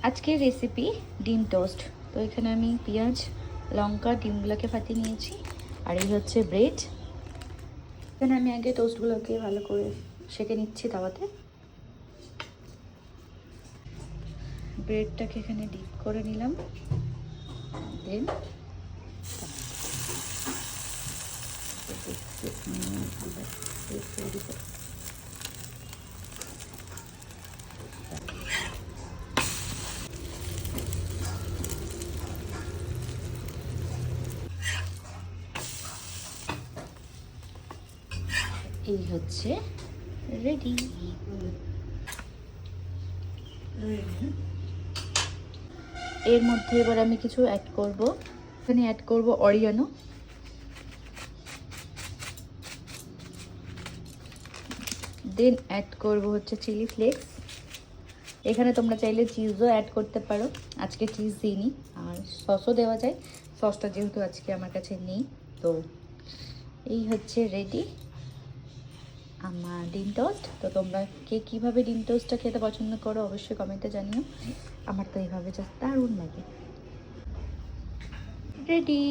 আজকের রেসিপি ডিম টোস্ট। তো এখানে আমি পেঁয়াজ, লঙ্কা, ডিমগুলোকে ফাটিয়ে নিয়েছি। আর এই হচ্ছে ব্রেড। এখানে আমি আগে টোস্টগুলোকে ভালো করে সেঁকে নিচ্ছি তাওয়াতে। ব্রেডটাকে এখানে ডিপ করে নিলাম। দেন এই হচ্ছে রেডি। এর মধ্যে এবার আমি কিছু অ্যাড করব। এখানে অ্যাড করব অরিগানো, দেন অ্যাড করব হচ্ছে চিলি ফ্লেক্স। এখানে তোমরা চাইলে চিজও অ্যাড করতে পারো, আজকে চিজ দিইনি। আর সসও দেওয়া যায়, সসটা যেহেতু আজকে আমার কাছে নেই। তো এই হচ্ছে রেডি আমার ডিম টোস্ট। তো তোমরা কে কীভাবে ডিম টোস্টটা খেতে পছন্দ করো অবশ্যই কমেন্টে জানিও। আমার তো এইভাবে জাস্ট দারুণ লাগে। রেডি।